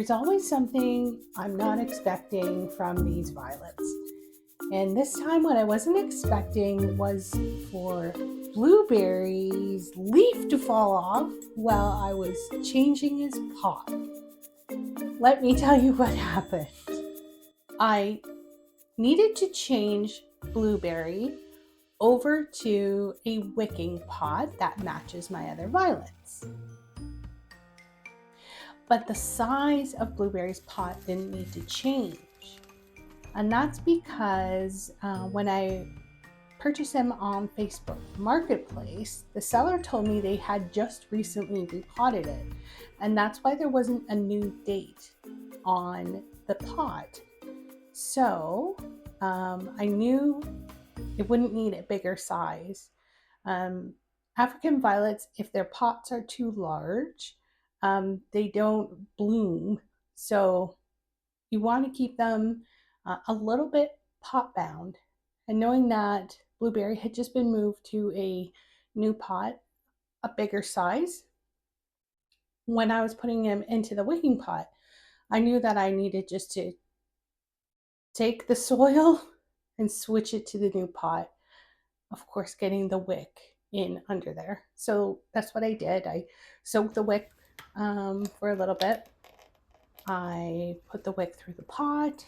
There's always something I'm not expecting from these violets. And this time, what I wasn't expecting was for Blueberry's leaf to fall off while I was changing his pot. Let me tell you what happened. I needed to change Blueberry over to a wicking pot that matches my other violets. But the size of Blueberry's pot didn't need to change. And that's because when I purchased them on Facebook Marketplace, the seller told me they had just recently repotted it. And that's why there wasn't a new date on the pot. So I knew it wouldn't need a bigger size. African violets, if their pots are too large, they don't bloom. So you want to keep them a little bit pot bound. And knowing that Blueberry had just been moved to a new pot, a bigger size, when I was putting him into the wicking pot, I knew that I needed just to take the soil and switch it to the new pot. Of course, getting the wick in under there. So that's what I did. I soaked the wick for a little bit. I put the wick through the pot.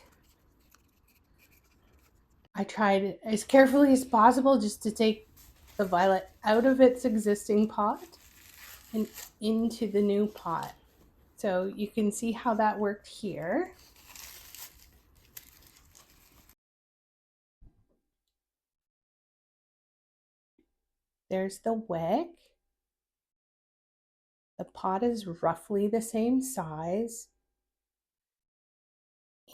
I tried as carefully as possible just to take the violet out of its existing pot and into the new pot. So you can see how that worked here. There's the wick. The pot is roughly the same size.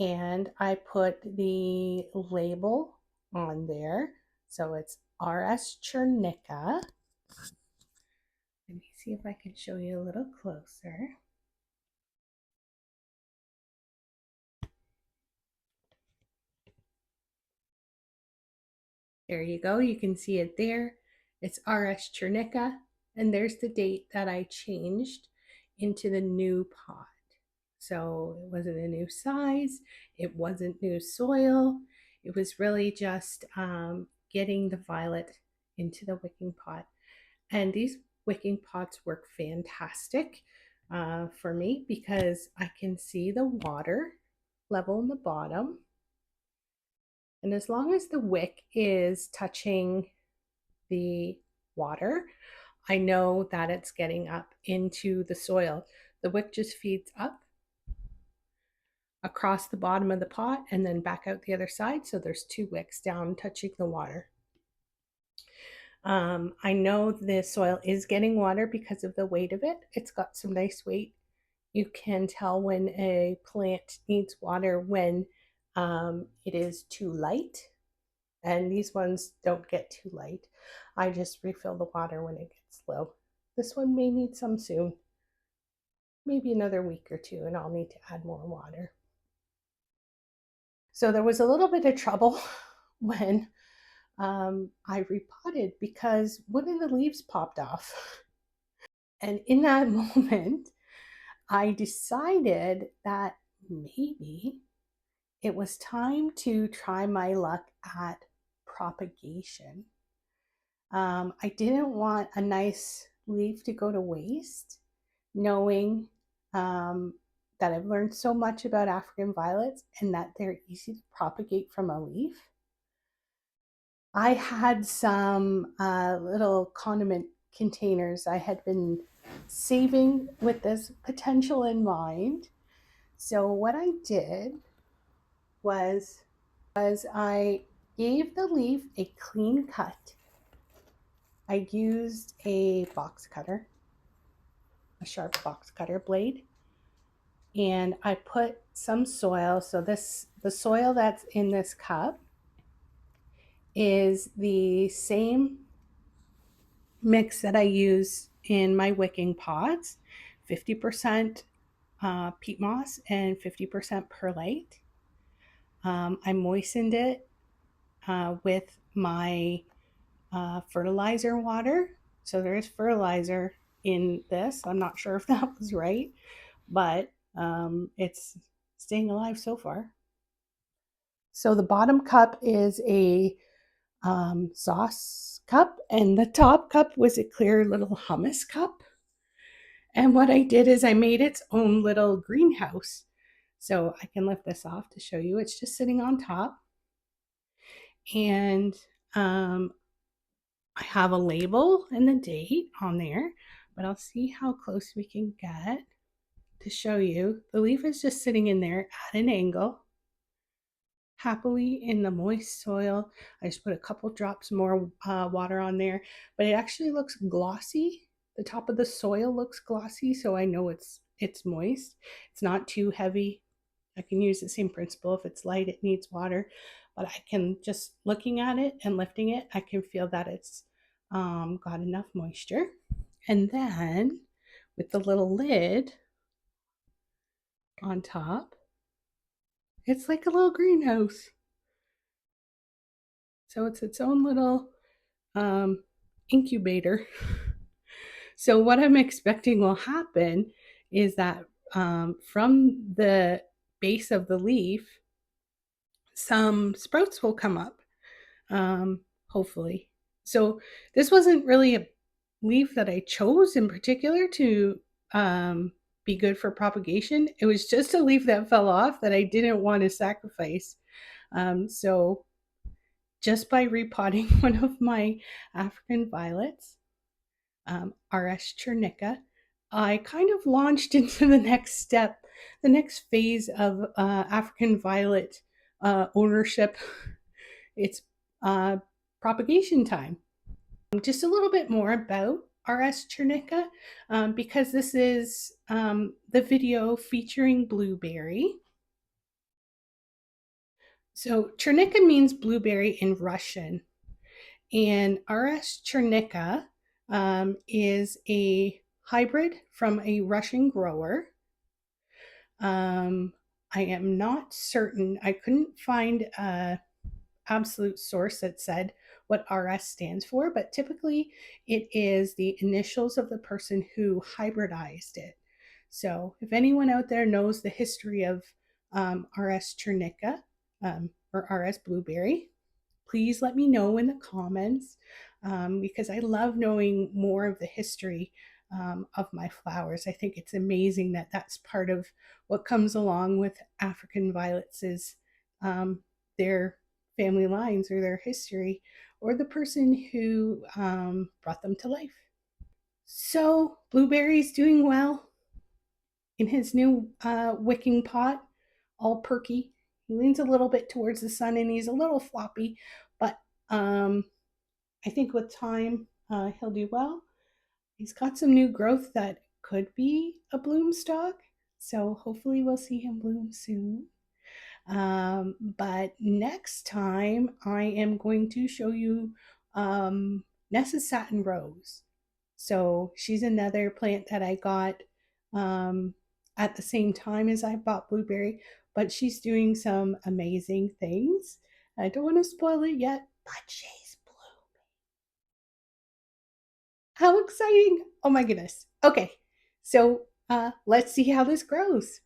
And I put the label on there. So it's RS Chernica. Let me see if I can show you a little closer. There you go. You can see it there. It's RS Chernica. And there's the date that I changed into the new pot. So it wasn't a new size. It wasn't new soil. It was really just getting the violet into the wicking pot. And these wicking pots work fantastic for me because I can see the water level in the bottom. And as long as the wick is touching the water, I know that it's getting up into the soil. The wick just feeds up across the bottom of the pot and then back out the other side. So there's two wicks down touching the water. I know the soil is getting water because of the weight of it. It's got some nice weight. You can tell when a plant needs water when it is too light. And these ones don't get too light. I just refill the water when it gets low. This one may need some soon. Maybe another week or two, and I'll need to add more water. So there was a little bit of trouble when I repotted because one of the leaves popped off. And in that moment, I decided that maybe it was time to try my luck at propagation. I didn't want a nice leaf to go to waste, knowing that I've learned so much about African violets and that they're easy to propagate from a leaf. I had some little condiment containers I had been saving with this potential in mind. So what I did was I gave the leaf a clean cut. I used a box cutter, a sharp box cutter blade, and I put some soil. So the soil that's in this cup is the same mix that I use in my wicking pots, 50% peat moss and 50% perlite. I moistened it with my fertilizer water. So there is fertilizer in this. I'm not sure if that was right, but It's staying alive so far. So the bottom cup is a sauce cup, and the top cup was a clear little hummus cup. And what I did is I made its own little greenhouse. So I can lift this off to show you. It's just sitting on top. And I have a label and the date on there, but I'll see how close we can get to show you. The leaf is just sitting in there at an angle, happily in the moist soil. I just put a couple drops more water on there, but it actually looks glossy. The top of the soil looks glossy, so I know it's moist. It's not too heavy. I can use the same principle. If it's light, it needs water, but I can, just looking at it and lifting it, I can feel that it's got enough moisture. And then with the little lid on top, it's like a little greenhouse. So it's its own little incubator. So what I'm expecting will happen is that from the base of the leaf, some sprouts will come up, hopefully. So this wasn't really a leaf that I chose in particular to be good for propagation. It was just a leaf that fell off that I didn't want to sacrifice. So just by repotting one of my African violets, RS Chernica, I kind of launched into the next step, the next phase of African violet ownership. It's propagation time. Just a little bit more about RS Chernica, because this is the video featuring blueberry. So Chernica means blueberry in Russian, and RS Chernica is a hybrid from a Russian grower. I am not certain. I couldn't find a absolute source that said what RS stands for, but typically it is the initials of the person who hybridized it. So if anyone out there knows the history of RS Chernica or RS Blueberry, please let me know in the comments, because I love knowing more of the history of my flowers. I think it's amazing that that's part of what comes along with African violets is their family lines or their history or the person who brought them to life. So Blueberry's doing well in his new wicking pot, all perky. He leans a little bit towards the sun and he's a little floppy, but I think with time he'll do well. He's got some new growth that could be a bloom stalk, so hopefully we'll see him bloom soon. But next time I am going to show you Nessa's Satin Rose. So she's another plant that I got at the same time as I bought Blueberry, but she's doing some amazing things. I don't want to spoil it yet, but she's blooming. How exciting! Oh my goodness. Okay, so let's see how this grows.